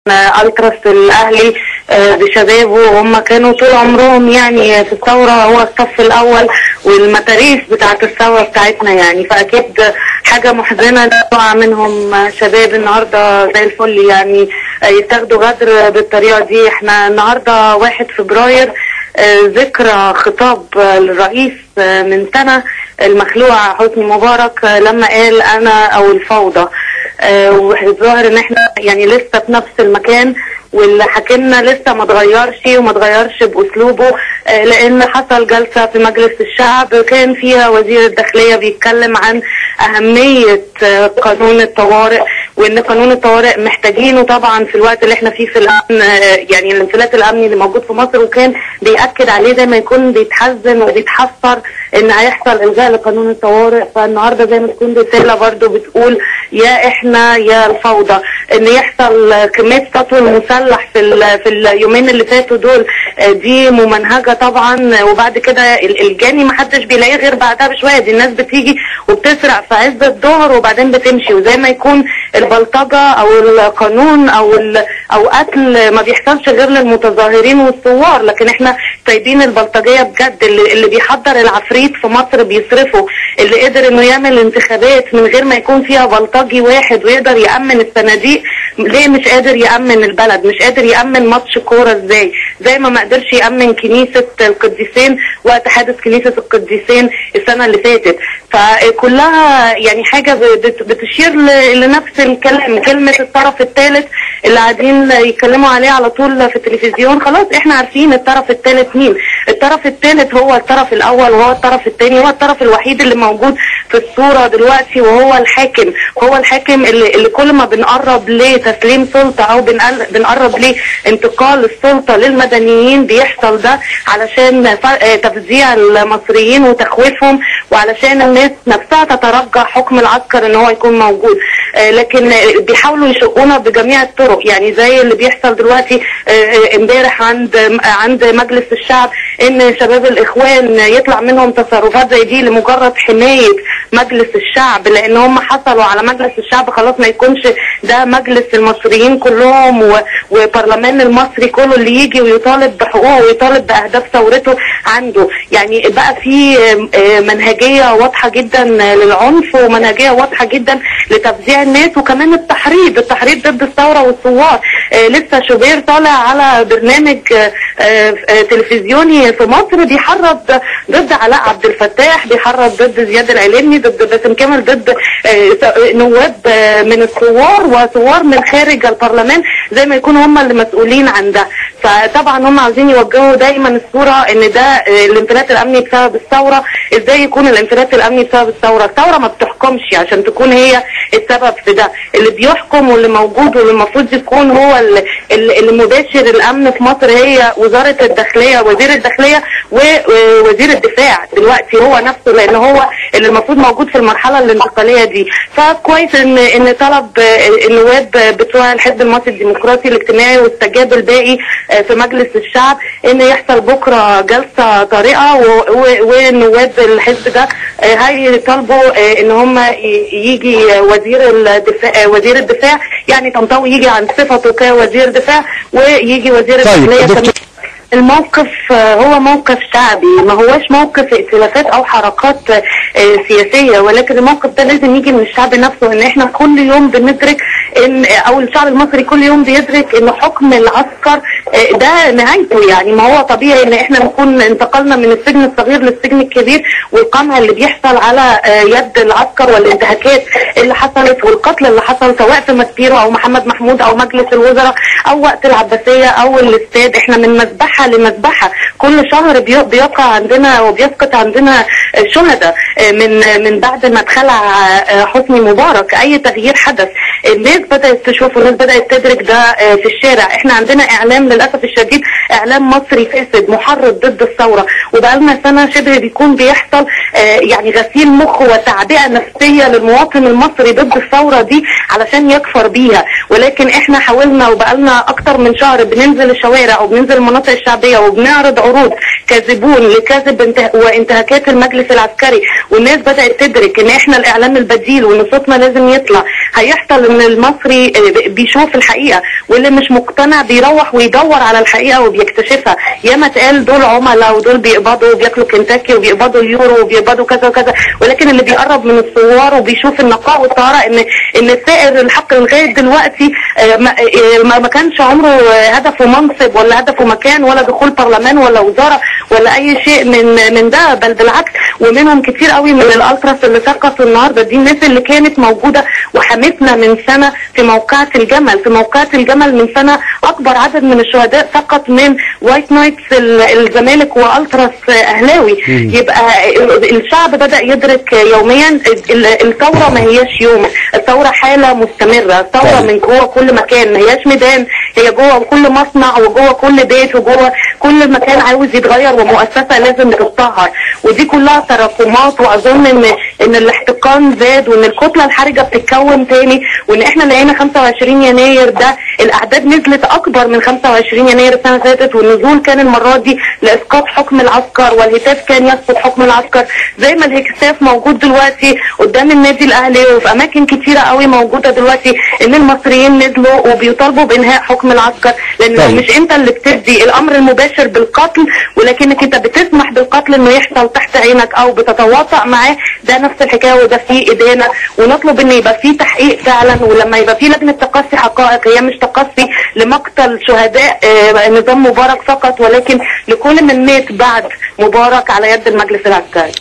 التراس الاهلي بشبابه، هم كانوا طول عمرهم يعني في الثوره هو الصف الاول والمتاريس بتاعه الثوره بتاعتنا يعني، فاكيد حاجه محزنه نوع منهم شباب النهارده زي الفل يعني يتاخدوا غدر بالطريقه دي. احنا النهارده 1 فبراير ذكرى خطاب الرئيس من سنه المخلوع حسني مبارك لما قال انا او الفوضى، والظاهر ان احنا يعني لسه في نفس المكان واللي حكينا لسه ما اتغيرش وما اتغيرش باسلوبه، لان حصل جلسه في مجلس الشعب كان فيها وزير الداخليه بيتكلم عن اهميه قانون الطوارئ، وان قانون الطوارئ محتاجينه طبعا في الوقت اللي احنا فيه في الامن، يعني الانفلات الامني اللي موجود في مصر، وكان بيأكد عليه زي ما يكون بيتحزن وبيتحسر ان هيحصل الغاء لقانون الطوارئ. فالنهارده زي ما تكون رساله برضو بتقول يا احنا يا الفوضى، ان يحصل كميه تطوير مسلح في اليومين اللي فاتوا دول دي ممنهجه طبعا، وبعد كده الجاني ما حدش بيلاقيه غير بعدها بشويه، دي الناس بتيجي وبتسرق في عز الظهر وبعدين بتمشي، وزي ما يكون البلطجه او القانون او قتل ما بيحصلش غير للمتظاهرين والثوار، لكن احنا سايبين البلطجيه بجد اللي بيحضر العفريت في مصر بيصرفه، اللي قدر انه يعمل انتخابات من غير ما يكون فيها بلطجي واحد ويقدر يأمن الصناديق، ليه مش قادر يأمن البلد؟ مش قادر يأمن ماتش كورة ازاي؟ زي ما قدرش يأمن كنيسة القديسين وقت حادث كنيسة القديسين السنة اللي فاتت. فكلها يعني حاجة بتشير لنفس الكلام، كلمة الطرف الثالث اللي قاعدين يتكلموا عليه على طول في التلفزيون. خلاص احنا عارفين الطرف الثالث مين. الطرف الثالث هو الطرف الاول وهو الطرف الثاني، هو الطرف الوحيد اللي موجود في الصورة دلوقتي، وهو الحاكم. هو الحاكم اللي كل ما بنقرب لتسليم سلطة او بنقرب لانتقال السلطة للمدنيين بيحصل ده علشان تفزيع المصريين وتخويفهم، وعلشان الناس نفسها تترجى حكم العسكر ان هو يكون موجود، لكن بيحاولوا يشقونا بجميع الطرق، يعني زي اللي بيحصل دلوقتي امبارح عند مجلس الشعب، ان شباب الاخوان يطلع منهم تصرفات زي دي لمجرد حماية مجلس الشعب، لان هم حصلوا على مجلس الشعب، خلاص ما يكونش ده مجلس المصريين كلهم وبرلمان المصري كله اللي يجي ويطالب بحقوقه ويطالب باهداف ثورته عنده. يعني بقى في منهجية واضحة جدا للعنف ومنهجية واضحة جدا لتفزيع الناس، وكمان التحريض ضد الثورة والثوار. لسه شوبير طالع على برنامج تلفزيوني في مصر بيحرض ضد علاء عبد الفتاح، بيحرض ضد زياد العليمي، ضد باسم كامل، ضد نواب من الثوار وثوار من خارج البرلمان، زي ما يكونوا هم اللي مسؤولين عن ده. فطبعا هم عاوزين يوجهوا دايما الصورة ان ده الانفلات الامني بسبب الثورة. ازاي يكون الانفلات الامني بسبب الثورة؟ الثورة ما بتحكمش عشان تكون هي السبب في ده، اللي بيحكم واللي موجود واللي المفروض يكون هو اللي مباشر الامن في مصر هي وزارة الداخلية، وزير الداخلية ووزير الدفاع دلوقتي هو نفسه، لان هو اللي المفروض موجود في المرحلة الانتقالية دي. فكويس ان طلب النواب بتوع الحزب المصري الديمقراطي الاجتماعي واستجاب الباقي في مجلس الشعب ان يحصل بكرة جلسة طارئة، ونواب الحزب ده هيطالبوا ان هم يجي وزير الدفاع يعني طنطاوي يجي عن صفته كوزير دفاع، ويجي وزير الداخلية. الموقف هو موقف شعبي، ما هوش موقف ائتلافات او حركات سياسية، ولكن الموقف ده لازم يجي من الشعب نفسه، ان احنا كل يوم بندرك ان او الشعب المصري كل يوم بيدرك ان حكم العسكر ده نهايته. يعني ما هو طبيعي ان احنا نكون انتقلنا من السجن الصغير للسجن الكبير، والقمع اللي بيحصل على يد العسكر والانتهاكات اللي حصلت والقتل اللي حصل سواء في ماسبيرو او محمد محمود او مجلس الوزراء او وقت العباسية او الاستاد. احنا من مذبحة لمذبحة، كل شهر بيقع عندنا وبيسقط عندنا شهداء من بعد ما اتخلع حسني مبارك. اي تغيير حدث الناس بدأت تشوف والناس بدأت تدرك ده في الشارع. احنا عندنا اعلام للأسف الشديد، اعلام مصري فاسد محرض ضد الثورة، وبقالنا سنة شبه بيكون بيحصل يعني غسيل مخ وتعبئة نفسية للمواطن المصري ضد الثورة دي علشان يكفر بيها. ولكن احنا حاولنا وبقالنا اكتر من شهر بننزل الشوارع او بننزل المناطق الشعبية الشعبيه وبنعرض عروض كاذبون لكذب وانتهاكات المجلس العسكري، والناس بدات تدرك ان احنا الاعلام البديل وان صوتنا لازم يطلع، هيحصل ان المصري بيشوف الحقيقه، واللي مش مقتنع بيروح ويدور على الحقيقه وبيكتشفها. ياما اتقال دول عملاء ودول بيقبضوا وبياكلوا كنتاكي وبيقبضوا اليورو وبيقبضوا كذا وكذا، ولكن اللي بيقرب من الثوار وبيشوف النقاء والطهاره ان سائر الحق لغايه دلوقتي ما كانش عمره هدفه منصب ولا هدفه مكان ولا دخول برلمان ولا وزاره ولا اي شيء من ده، بل بالعكس. ومنهم كتير قوي من الالتراس اللي سقطوا النهارده، دي الناس اللي كانت موجوده وحمتنا من سنه في موقعة الجمل. في موقعة الجمل من سنه اكبر عدد من الشهداء سقط من وايت نايتس الزمالك والتراس اهلاوي. يبقى الشعب بدا يدرك يوميا الثوره ما هياش يوم، الثوره حاله مستمره، الثوره من جوه كل مكان، ما هياش ميدان، هي جوه كل مصنع وجوه كل بيت وجوه كل مكان عاوز يتغير ومؤسسه لازم تتطهر. ودي كلها تراكمات، واظن ان الاحتقان زاد وان الكتله الحرجه بتتكون تاني، وان احنا لقينا 25 يناير ده الاعداد نزلت اكبر من 25 يناير السنه اللي فاتت، والنزول كان المره دي لاسقاط حكم العسكر، والهتاف كان يسقط حكم العسكر زي ما الهتاف موجود دلوقتي قدام النادي الاهلي وفي اماكن كتيره قوي موجوده دلوقتي، ان المصريين نزلوا وبيطالبوا بانهاء حكم العسكر، لان مش انت اللي بتدي الامر المباشر بالقتل، ولكنك انت بتسمح بالقتل انه يحصل تحت عينك او بتتواطأ معاه، ده نفس الحكايه وده فيه ايدينا. ونطلب ان يبقى فيه تحقيق فعلا، ولما يبقى فيه لجنه تقصي حقائق، هي مش تقصي لمقتل شهداء نظام مبارك فقط، ولكن لكل من مات بعد مبارك على يد المجلس العسكري.